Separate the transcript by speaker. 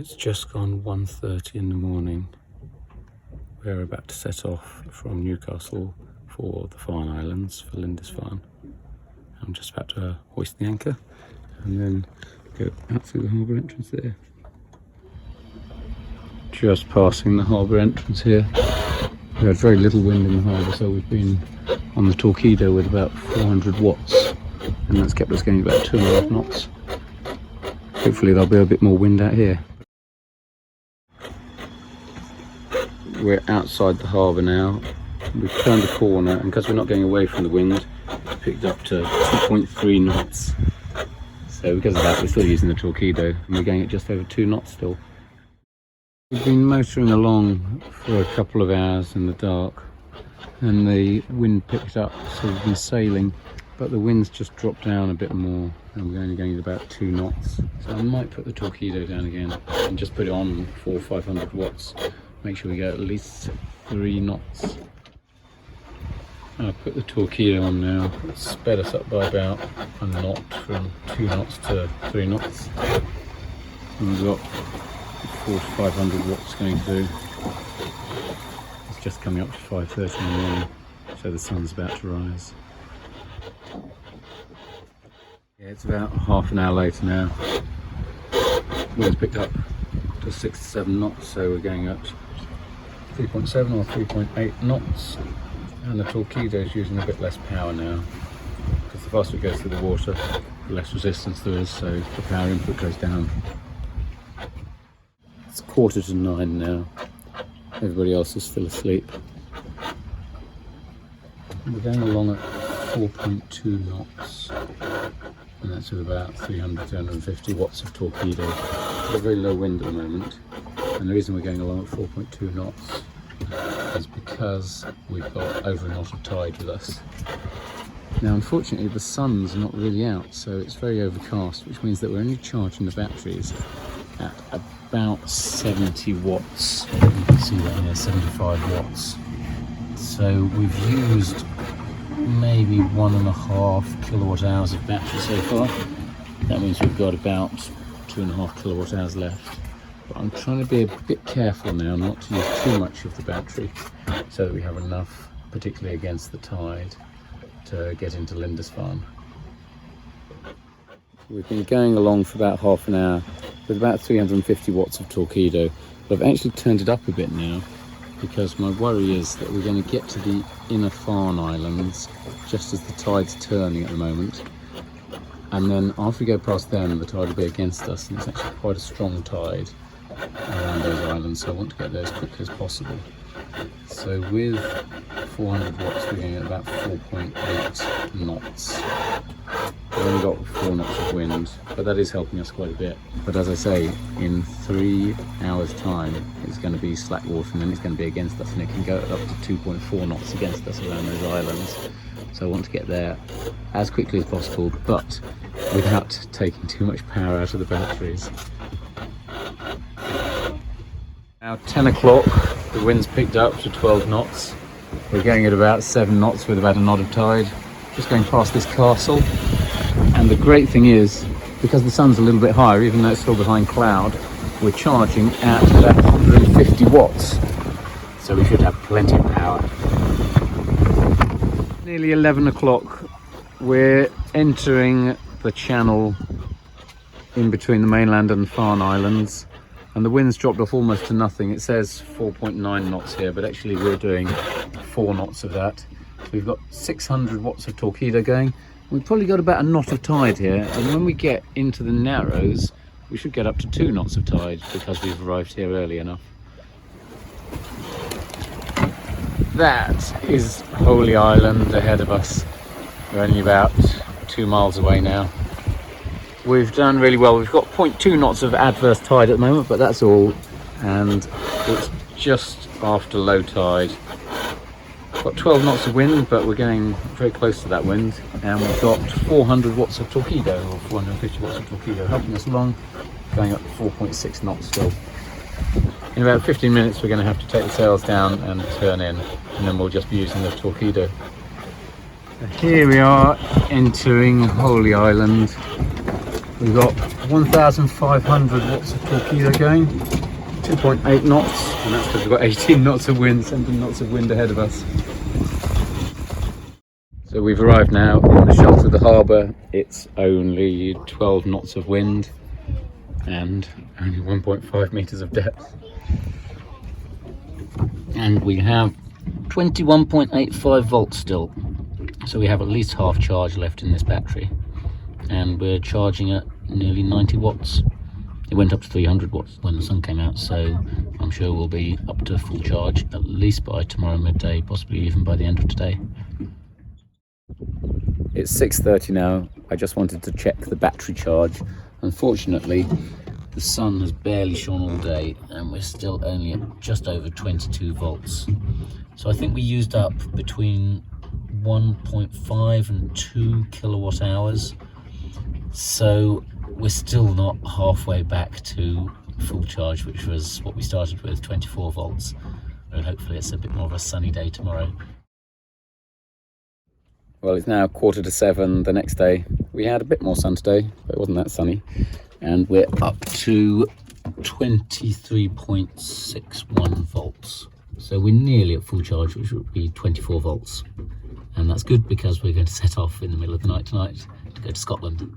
Speaker 1: It's just gone 1:30 in the morning. We're about to set off from Newcastle for the Farne Islands, for Lindisfarne. I'm just about to hoist the anchor and then go out through the harbour entrance there. Just passing the harbour entrance here. We had very little wind in the harbour, so we've been on the Torqeedo with about 400 watts, and that's kept us going about 2.5 knots. Hopefully there'll be a bit more wind out here. We're outside the harbour now. We've turned a corner, and because we're not going away from the wind, it's picked up to 2.3 knots. So because of that, we're still using the Torqueedo, and we're going at just over 2 knots still. We've been motoring along for a couple of hours in the dark, and the wind picked up, so we've been sailing, but the wind's just dropped down a bit more, and we're only going at about 2 knots. So I might put the Torqueedo down again and just put it on 400 or 500 watts. Make sure we go at least 3 knots. I'll put the Torqueedo on now. It's sped us up by about a knot, from 2 knots to 3 knots. And we've got 400 to 500 watts going through. It's just coming up to 5:30 in the morning, so the sun's about to rise. Yeah, it's about half an hour later now. Wind's picked up to 6 to 7 knots, so we're going at 3.7 or 3.8 knots, and the Torqueedo is using a bit less power now, because the faster it goes through the water, the less resistance there is, so the power input goes down. It's 9:15 now. Everybody else is still asleep. We're going along at 4.2 knots, and that's with about 300 to 350 watts of Torqueedo. We've got very low wind at the moment, and the reason we're going along at 4.2 knots is because we've got over a knot of tide with us. Now unfortunately the sun's not really out, so it's very overcast, which means that we're only charging the batteries at about 70 watts. You can see that here, 75 watts. So we've used maybe 1.5 kilowatt hours of battery so far. That means we've got about 2.5 kilowatt hours left. But I'm trying to be a bit careful now not to use too much of the battery, so that we have enough, particularly against the tide, to get into Lindisfarne. We've been going along for about half an hour with about 350 watts of Torqueedo, but I've actually turned it up a bit now, because my worry is that we're going to get to the Inner Farne Islands just as the tide's turning at the moment, and then after we go past them the tide will be against us, and it's actually quite a strong tide around those islands, so I want to get there as quickly as possible. So with 400 watts we're going at about 4.8 knots. We've only got 4 knots of wind, but that is helping us quite a bit. But as I say, in 3 hours time it's going to be slack water, and then it's going to be against us, and it can go up to 2.4 knots against us around those islands. So I want to get there as quickly as possible, but without taking too much power out of the batteries. Now 10 o'clock, the wind's picked up to 12 knots. We're going at about 7 knots with about a knot of tide. Just going past this castle. And the great thing is, because the sun's a little bit higher, even though it's still behind cloud, we're charging at about 150 watts. So we should have plenty of power. Nearly 11 o'clock. We're entering the channel in between the mainland and the Farne Islands, and the wind's dropped off almost to nothing. It says 4.9 knots here, but actually we're doing 4 knots of that. So we've got 600 watts of Torqueedo going. We've probably got about a knot of tide here, and when we get into the Narrows we should get up to 2 knots of tide, because we've arrived here early enough. That is Holy Island ahead of us. We're only about 2 miles away now. We've done really well. We've got 0.2 knots of adverse tide at the moment, but that's all, and it's just after low tide. Got 12 knots of wind, but we're getting very close to that wind, and we've got 400 watts of Torqueedo, or 450 watts of Torqueedo helping us along, going up to 4.6 knots still. In about 15 minutes we're going to have to take the sails down and turn in, and then we'll just be using the Torqueedo. Here we are entering Holy Island. We've got 1,500 watts of Torqeedo going, 2.8 knots, and that's because we've got 18 knots of wind, 17 knots of wind ahead of us. So we've arrived now in the shelter of the harbour. It's only 12 knots of wind and only 1.5 metres of depth. And we have 21.85 volts still. So we have at least half charge left in this battery. And we're charging at nearly 90 watts. It went up to 300 watts when the sun came out, so I'm sure we'll be up to full charge at least by tomorrow midday, possibly even by the end of today. It's 6:30 now. I just wanted to check the battery charge. Unfortunately, the sun has barely shone all day and we're still only at just over 22 volts. So I think we used up between 1.5 and 2 kilowatt hours. So we're still not halfway back to full charge, which was what we started with, 24 volts. And hopefully it's a bit more of a sunny day tomorrow. Well, it's now 6:45 the next day. We had a bit more sun today, but it wasn't that sunny. And we're up to 23.61 volts. So we're nearly at full charge, which would be 24 volts. And that's good because we're going to set off in the middle of the night tonight to go to Scotland.